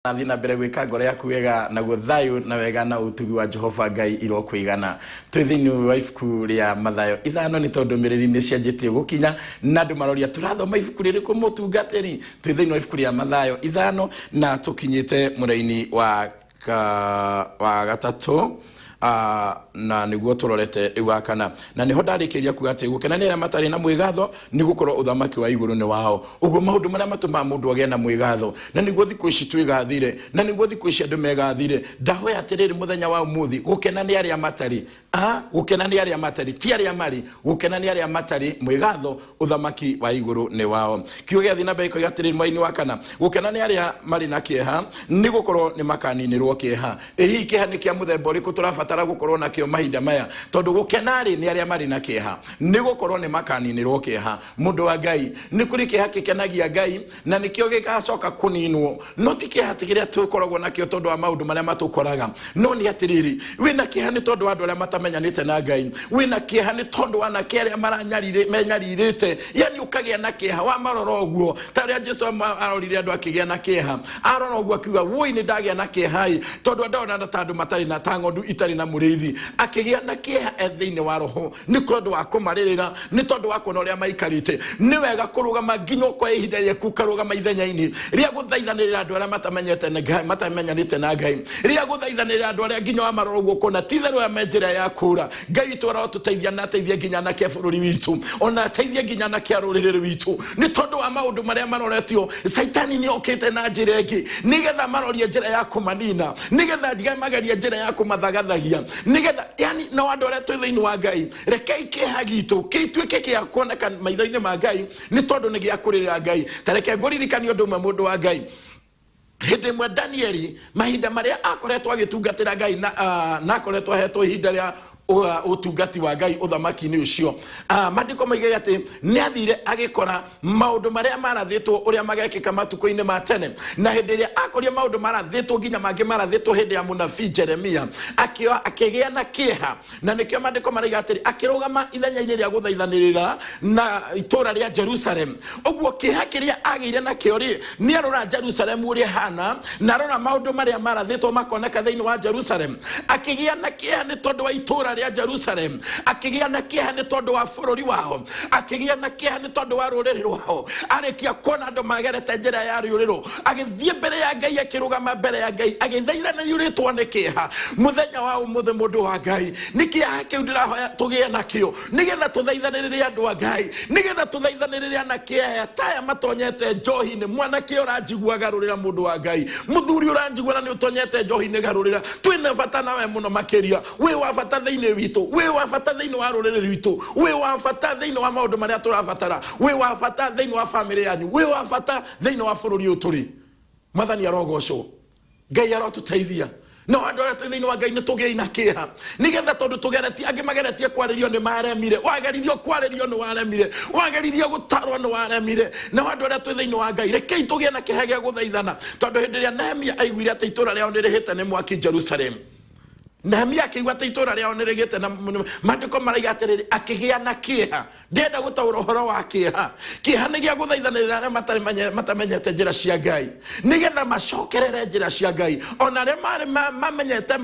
Nathina mbere gwika ngoro yaku wega na guthayo na wega na utugi wa Jehova Ngai iro kwigana twithini wa ifuku ria Mathayo ithano ni tondu miriri ni cianjitie gukinya na andu maroria turathoma ifuku ririku mutungatiri twithini wa ifuku ria Mathayo ithano na tukinyite muraini wa gatatu na niguo turorete igwakana na niho ndarikiria kuga ati gukenanira matari na mwigatho ni gukorwo uthamaki wa iguru ni wao uguo maundu maria matuma mundu age na mwigatho na niguo thiku ici twigathire na niguo thiku ici andu megathire ndahoya atiriri muthenya wa umuthi gukenania aria matari gukenania aria matari ti aria mari gukenania aria matari mwigatho uthamaki wa iguru ni wao kiuge athina beko gatiriri mwaini wa kana gukenania aria mari na kieha ni gukorwo ni makaninirwo kieha ehi kieha ni kia muthemba uriku turabatara gukorwo na kio mahinda maya tondu gukenari ni aria mari na kieha ni gukorwo ni makaninirwo kieha mundu wa Ngai ni kuri kieha kikenagia Ngai na nikio gigacoka kuninwo no ti kieha tigiria tukoragwo na kio tondu wa maundu maria matukoraga no ni atiriri wina kieha ni tondu wa andu aria matamenyanite na Ngai wina kieha ni tondu wa na kieha maranyarire menyaririte yani ukagia na kieha wa maroro guo taria Jesu arorire andu akigia na kieha aroro guo akiuga woi ni ndagia na kieha tondu ndona na tandu matari na tangondu itari na murithi akigia na kieha ethiini wa roho ni tondu wa kumaririra ni tondu wa kuona uria maikarite ni wega kurugama nginyo kwa ihinda ria kukarugama ithenya-ini ria guthaithanirira andu aria matamenyete na Ngai matamenyanite na Ngai ria guthaithanirira andu aria nginyo amaro guko na titherwa ya menjira ya kura Ngai twara tuteithia na teithia nginya na kia bururi witu ona teithia nginya na kia ruriri witu ni tondu wa maundu maria maroretio saitani ni okete na njira ingi nigetha marorie njira ya kumanina nigetha njiga magaria njira ya kumathagathagia nigetha yani no andu aria twithiini wa Ngai rekei kieha gitu kitwike kia kuoneka maitho-ini ma Ngai ni tondu ni gia kurira Ngai tareke nguririkani undu umwe mundu wa Ngai hindi mwe Danieli mahinda maria akoretwo agitungatira Ngai na akoretwo hetwo ihinda ria utungati wa Ngai uthamaki ni ucio mandiko maige ati ni athire agikora maundu maria marathitwo uria magekika matuko-ini ma tene na hindi ria akoria maundu marathitwo nginya mangi marathitwo hindi ya munabii Jeremia akigia na kieha na nikio mandiko maraiga ati akirugama ithenya-ini ria guthaithanirira na itura ria Jerusalem uguo kieha kiria agire na kiori ni arora Jerusalem uria hana na arora maundu maria marathitwo makoneka thiini wa Jerusalem akigia na kieha ni tondu wa itura ya Jerusalem akigia na kieha ni tondu wa bururi wao akigia na kieha ni tondu wa ruriri rwao arikia kuona andu magerete njira ya ruriro agithie mbere ya Ngai akirugama mbere ya Ngai agithaithana yuritwo ni kieha muthenya wa umuthi mundu wa Ngai ni kieha kiu ndirahoya tugie na kio nigetha tuthaithanirire andu wa Ngai nigetha tuthaithanirire na kieha taya matonyete njohi ni mwana kio ranjigua garurira mundu wa Ngai muthuri uranjigua na ni utonyete njohi ni garurira twina bata nawe muno makiria we wa bata thiini witu we wa bata thiini wa ruriri witu we wa bata thiini wa maundu maria turabatara we wa bata thiini wa family yanyu we wa bata thiini wa bururi uturi mathani arogocwo Ngai arotuteithia no andu aria thiini wa Ngai ni tugie na kieha nigetha tondu tugeretie angi mageretie kwaririo ni maremire wageririo kwaririo ni waremire wageririo gutarwo ni waremire no andu aria thiini wa Ngai rekei tugie na kieha gia guthaithana tondu hindi ria Nehemia aiguire ati itura riao ni rihite ni mwaki Jerusalem Nehemia akigwa itura riao ni rigite na mandiko maraiga atiriri akigia na kieha ndenda gutaura uhoro wa kieha kieha ni gia guthaithanirira aria matamenyete njira cia Ngai nigetha macokerere njira cia Ngai ona aria mamenyete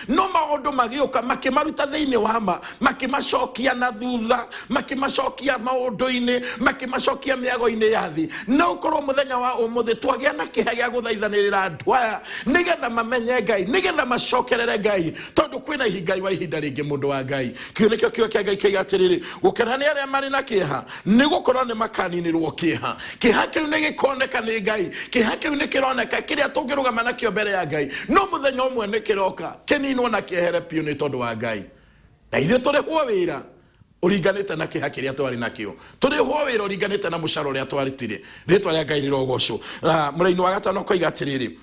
no maundu magiuka makimaruta thiini wa makimacokia na thutha makimacokia maundu-ini makimacokia miago-ini ya thi no ukorwo muthenya wa umuthi twagia na kieha gia guthaithanirira andu aya nigetha mamenye Ngai nigetha macokerere Ngai tondu kwina Ngai wa ihinda ringi mundu wa Ngai kio nikio kio kia Ngai kiga atiriri gukenania aria mari na kieha ni gukorwo ni makaninirwo kieha kieha kiu ni gikoneka ni Ngai kieha kiu ni kironeka kiria tungirugama nakio mbere ya Ngai no muthenya umwe ni kiroka kininwo na kiehere piu ni tondu wa Ngai na ithe turihwo wira uringanite na kieha kiria twari nakio turihwo wira uringanite na mucaro uria twaritire ritwa ya Ngai rirogocwo muraini wa gatano koiga atiriri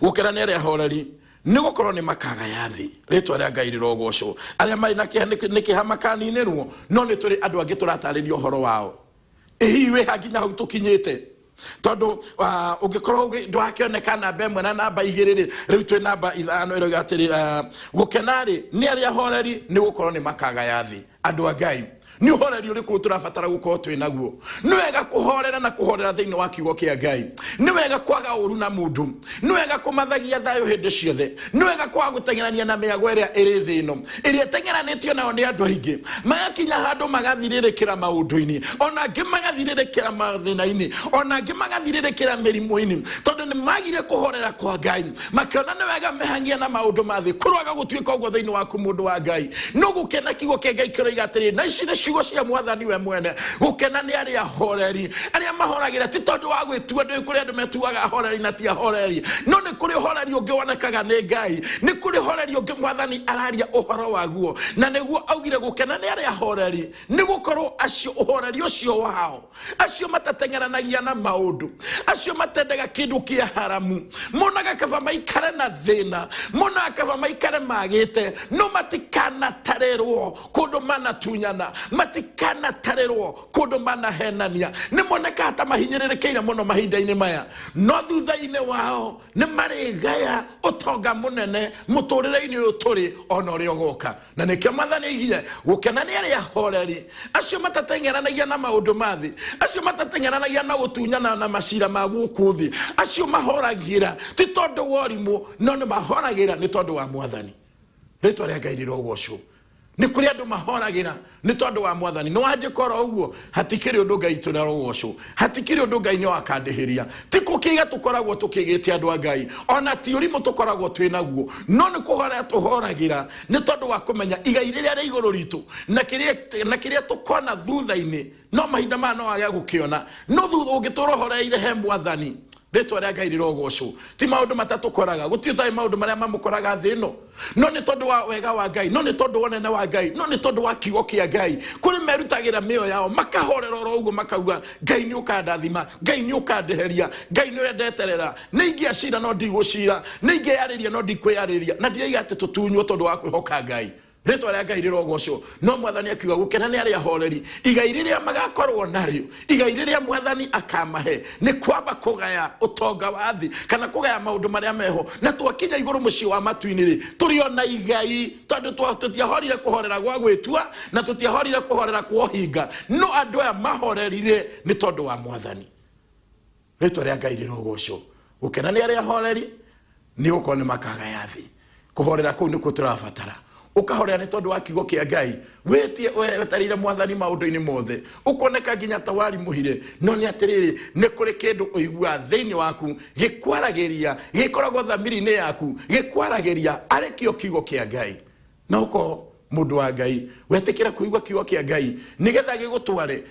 gukenania aria horeri ni gukorwo ni makaga yathi ritwa ria Ngai rirogocwo aria mari na kieha ni kieha makaninirwo no ni turi andu angi turataririo horo wao ehiwe haginya hau tukinyite tondu ungikorwo ndwakioneka namba imwe na namba igiriri riu twi namba ithano iro gatiri gukenari ni aria horeri ni gukorwo ni makaga yathi andu a Ngai ni uhoreri uriku turabatara gukorwo twi naguo ni wega kuhorera na kuhorera thiini wa kiugo kia Ngai ni wega kwaga uru na mundu ni wega kumathagia thayo hindi ciothe ni wega kwaga gutengerania na miago iria iri thi ino iria tengeranitio nao ni andu aingi magakinya handu magathiririkira maundu-ini ona angi magathiririkira mathina-ini ona angi magathiririkira mirimu-ini tondu ni magire kuhorera kwa Ngai makiona ni wega mehangia na maundu mathi kurwaga gutuika uguo thiini waku mundu wa Ngai no gukena kiugo kia Ngai kiroiga atiri na ici ni ciugo cia Mwathani we mwene gukena ni aria horeri aria mahoragira ti tondu wa gwitua ndu kuri andu metuaga horeri na ti horeri no ni kuri horeri ungi wonekaga ni Ngai ni kuri horeri ungi Mwathani araria uhoro waguo na niguo augire gukena ni aria horeri ni gukorwo acio uhoreri ucio wao acio matatengeranagia na maundu acio matendaga kindu kia haramu monaga kaba maikare na thina monaga kaba maikare magite no matikana tarerwo kundu mana tunyana matikana tarerwo kundu mana henania ni moneka hata mahinyirirekeire muno mahinda-ini maya no thutha-ini wao ni marigaya utonga munene muturire-ini uyu turi ona uria ugoka na nikio Mwathani igire gukena ni aria horeri acio matatengeranagia na maundu mathi acio matatengeranagia na gutunyana na macira ma guku thi acio mahoragira ti tondu wa rimu no ni mahoragira ni tondu wa Mwathani ritwa ria Ngai rirogocwo ni kuri andu mahoragira ni tondu wa Mwathani no anje koro uguo hatikiri undu Ngai tunarogocwo hatikiri undu Ngai nyo akandihiria ti kukiga tukoragwo tukigite andu a Ngai ona ti urimu tukoragwo twi naguo no ni kuhora tuhoragira ni tondu wa kumenya igai riria ri iguru ritu na kiria tukona thutha-ini no mahinda ma no age gukiona no thutha ungiturohoreire he Mwathani ritwa ria Ngai rirogocwo ti maundu matatu koraga gutiutai maundu maria mamukoraga thino no ni tondu wa wega wa Ngai no ni tondu wa nene wa Ngai no ni tondu wa kiugo kia Ngai kuri merutagira mio yao makahorera oro uguo makauga Ngai ni ukandathima Ngai ni ukandeheria Ngai ni wendeterera ni ingia cira no ndigucira ni ingia yariria no ndikwiyariria na ndiaiga ati tutunywo tondu wa kwihoka Ngai ritwa ria Ngai rirogocwo no Mwathani akiuga gukena ni aria horeri igai riria magakorwo nario igai riria Mwathani akamahe ni kwamba kugaya utonga wa thi kana kugaya maundu maria meho na twakinya iguru muci wa matu-ini ri turiona igai tondu tutiahorire kuhorera gwa gwitua na tutiahorire kuhorera kuohinga no andu aya mahorerire ni tondu wa Mwathani ritwa ria Ngai rirogocwo gukena ni aria horeri ni uko ni makagaya thi kuhorera ku ni kuturabatara ukahorera ni tondu wa kiugo kia Ngai wetie wetarire Mwathani maundu-ini mothe ukoneka nginya tawari muhire no ni atiriri ni kuri kindu uigua thiini waku gikwaragiria gikoragwo thamiri-ini yaku gikwaragiria arikio kiugo kia Ngai na uko mundu wa Ngai wetikira kuigua kiugo kia Ngai nigetha gigutware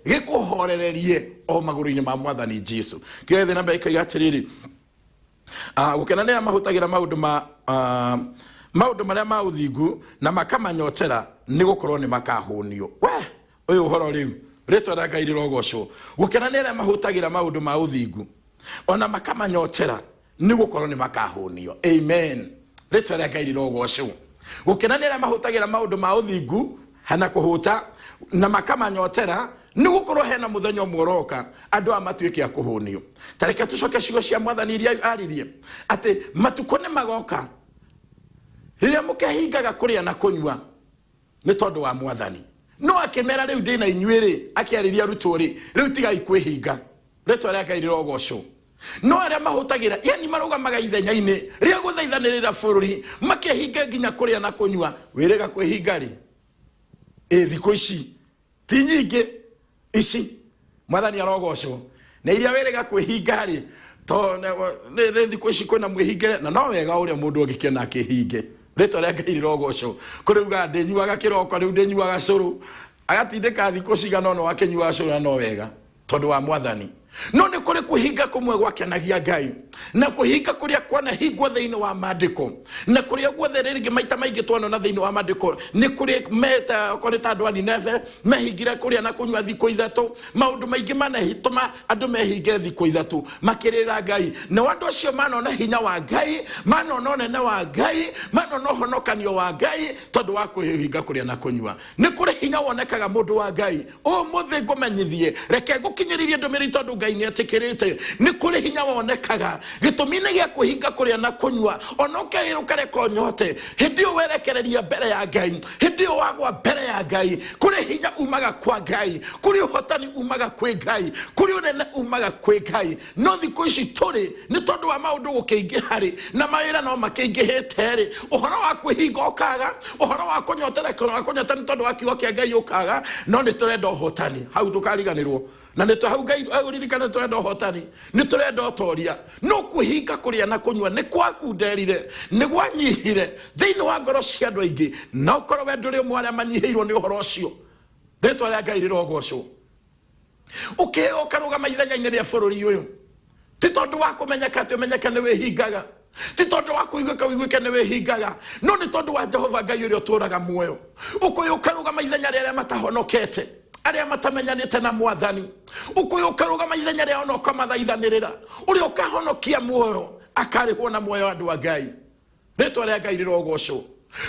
gikuhorererie o maguru-ini ma Mwathani Jesu kiethe na mbeka igatiriri gukena ni mahutagira maundu maria ma uthingu na makamanyotera ni gukorwo ni makahunio we uyu uhoro riu ritwa ria Ngai rirogocwo gukena ni aria mahutagira maundu ma uthingu ona makamanyotera ni gukorwo ni makahunio amen ritwa ria Ngai rirogocwo gukena ni aria mahutagira maundu ma uthingu hana kuhuta na makamanyotera ni gukorwo hena muthenya umworoka andu amatuike akuhunio tareka tucoke ciugo cia Mwathani iria aririe ati matuko ni magoka riria mukehingaga kuria na kunywa ni tondu wa Mwathani no akimera riu ndina inyuiri akiariria ruturi riu tigai kwihinga ritwa ria Ngai rirogocwo no aria mahutagira yani marugamaga ithenya-ini ria guthaithanirira bururi makehinga nginya kuria na kunywa wirega kwihinga ri thiko ici ti nyingi ici Mwathani arogocwo na iria wirega kwihinga ri to ne thiko ici kwina mwihingire na no wega uria mundu angikena akihinge ritwa ria Ngai rirogocwo kuriuga ndinyuaga kiroko riu ndinyuaga curu agatindika thiko cigana no akinyuaga curu no wega tondu wa Mwathani no ni kuri kuhinga kumwe gwakenagia Ngai na kuhinga kuria kwana hingwo thiini wa maandiko na kuria guothe ringi maita maingi twona na thiini wa maandiko ni kuri meta korita andu ani neve mehingire kuria na kunywa thiko ithatu maundu maingi manehituma andu mehinge thiko ithatu makirira Ngai na andu acio manona hinya wa Ngai manona nene wa Ngai manona honokanio wa Ngai tondu wa kuhinga kuria na kunywa ni kuri hinya wonekaga mundu wa Ngai o muthe ngumenyithie reke ngukinyiririe ndumiri tondu Ngai ni atikirite ni kuri hinya wonekaga gitumine gya kuhinga kuria na kunywa onoke irukare konyote hindio werekereria mbere ya Ngai hindio wagwa mbere ya Ngai kuri hinya umaga kwa Ngai kuri hotani umaga kwe Ngai kuri unene umaga kwe Ngai no thiku ici turi ni tondu wa maundu gukingihari na mawira no makingihite ri uhoro wa kwihinga ukaga uhoro wa kunyotera kunyota ni tondu wa kiugo kia Ngai ukaga no ni turenda hotani hau tukariganirwo na neto hau Ngai uririkana turenda hotani ni turenda toria no kuhinga kuria na kunywa ni kwaku nderire ni gwanyihire thiini wa ngoro cia andu aingi na ukorwo we nduri mwana manyiheirwo ni uhoro ucio neto ria Ngai rirogocwo ukarugama ithenya-ini ria bururi uyu ti tondu wa kumenyeka ati umenyeka ni wihingaga ti tondu wa kuiguika wiguike ni wihingaga no ni tondu wa Jehova Ngai uria uturaga muoyo ukarugama ithenya ria matahonokete aria matamenyanite na Mwathani ukarugama ithenya ria ono kamathaithanirira uria ukahonokia muoyo akarihwo na muoyo andu a Ngai ritwa ria Ngai rirogocwo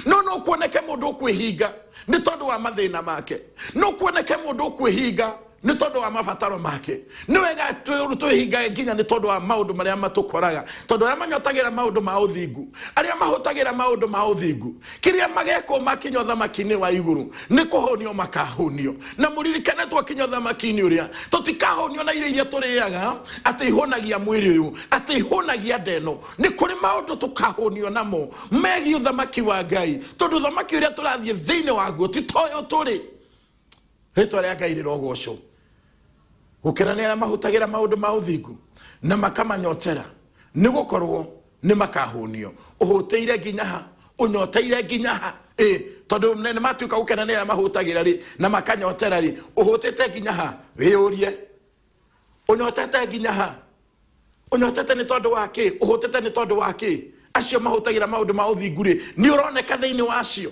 no kuoneke mundu kwihinga ni tondu wa mathina make no kuoneke mundu kwihinga ni tondu wa mabataro make ni wega tuhinga nginya ni tondu wa maundu maria matukoraga tondu aria manyotagira maundu ma uthingu aria mahutagira maundu ma uthingu kiria mageko makinyo thamakini wa iguru ni kuhonio makahonio na muririkane twakinyo thamakini uria tutikahonio na iria turiaga ati ihonagia mwiri uyu ati ihonagia ndeno ni kuri maundu tukahonio namo megi thamaki wa Ngai tondu thamaki uria turathie thiini waguo ti toyo turi ritwa ria Ngai rirogocwo gukiranira mahutagira maundu ma uthingu na makamanyotera ni gukorwo ni makahonio uhuteire nginyaha unyoteire nginyaha tondu ne matuka gukiranira mahutagira ri na makanyotera ri uhutete nginyaha wiurie unyotete nginyaha unyotete ni tondu wake uhutete ni tondu wake acio mahutagira maundu ma uthingu ri ni uroneka thiini wacio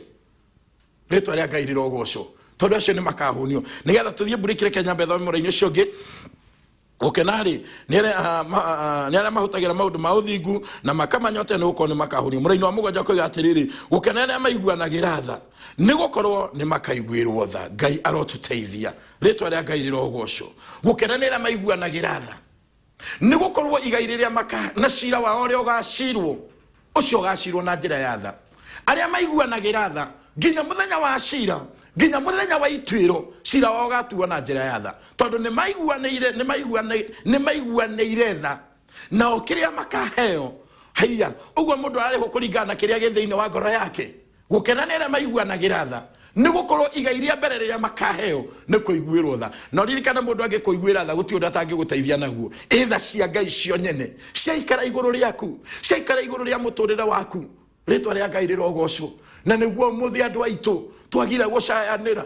ritwa ria Ngai rirogocwo tondu acio ni makahonio nigetha tuthie burikire Kenya mbetho muraini ucio ngi ukenari ni aria mahutagira maundu ma uthingu na makamanyote ni uko ni makahonio muraini wa mugwanja koiga atiriri ukenari amaiguanagira tha ni gukorwo ni makaiguirwo tha Ngai arotuteithia ritwa ria Ngai rirogocwo gukenari amaiguanagira tha ni gukorwo igai riria maka na cira wa ore ugacirwo ucio ugacirwo na njira ya tha aria maiguanagira tha nginya muthenya wa cira nginya muthenya wa itwiro cira wao gatuo na njira ya tha tondu ni maiguaneire tha na okiria makaheo haiya uguo mundu ararihwo kuringana kiria githiini wa ngoro yake gukenanira maiguanagira tha ni gukorwo igai ria mbere riria makaheo ni kuiguirwo tha no ririkana mundu angikuiguira tha guti undu atangiguteithia naguo itha cia Ngai cio nyene ciaikara iguru riaku ciaikara iguru ria muturire waku ritwa ria Ngai rirogocwo na niguo muthi andu aitu twagire gucayanira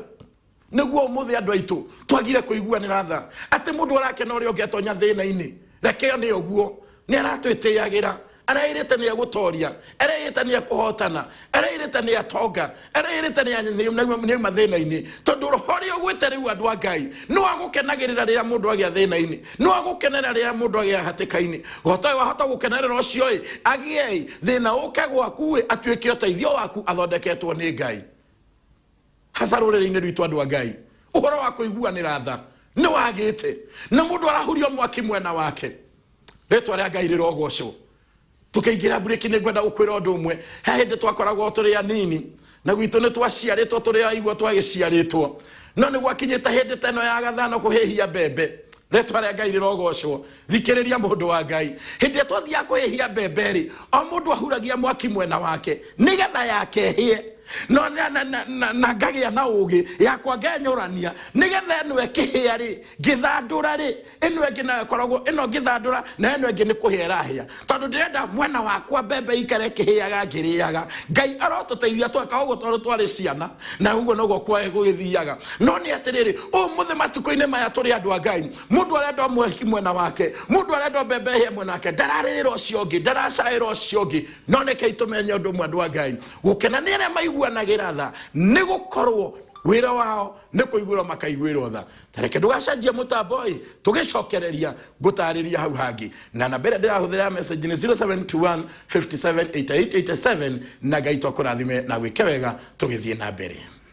niguo muthi andu aitu twagire kuiguanira tha ati mundu arakena uria ungetonya thina-ini reke ni uguo ni aratwitiagira arairite ni agutoria arairite ni akuhotana arairite ni atonga arairite ni mathina-ini tondu rohori ugwite riu andu a Ngai no agukenagirira ria mundu agia thina-ini no agukenera ria mundu agia hatika-ini wahota gukenerera ucio agie thina uke gwaku atuike uteithio waku athondeketwo ni Ngai hasa ruriri-ini rwitu andu a Ngai uhoro wa kuiguanira tha ni wagite na mundu arahurio mwaki mwena wake ritwa ria Ngai rirogocwo tukiingira bureki ni gwenda gukwira undu umwe hende twakoragwo turi anini na gwitu ni twaciaritwo turi aigwa twagiciaritwo no ni gwakinyita hindi teno ya gathano kuhihia mbembe ritwa ria Ngai rirogocwo thikiriria mundu wa Ngai hindi twathia kuhihia mbembe ri o mundu ahuragia mwaki mwena wake nigetha yake hie no na ngagia na ugi yakwa ngenyurania nigetha eno ekihia ri ngithandura ri eno engina koragwo eno ngithandura na eno engi ni kuhera hia tondu ndirenda mwena wakwa mbembe ikare kihiaga ngiriaga Ngai arotuteithia twaka uguo tondu twari ciana na uguo noguo kwa gugithiaga no ni atiriri muthi matuko-ini maya turi andu a Ngai mundu arenda mweki mwena wake mundu arenda mbembe hia mwena wake ndararira ucio ngi ndaracaira ucio ngi no neke itumenye undu mwe andu a Ngai gukenanira maiguanagira tha ni gukorwo wira wao ni kuiguirwo makaiguirwo tha tareke ndugacenjia mutambo tugicokereria ngutariria hau hangi na nambere ndirahuthira message ni 0721 578887 na Ngai twakurathime na gwike wega tugithie na mbere.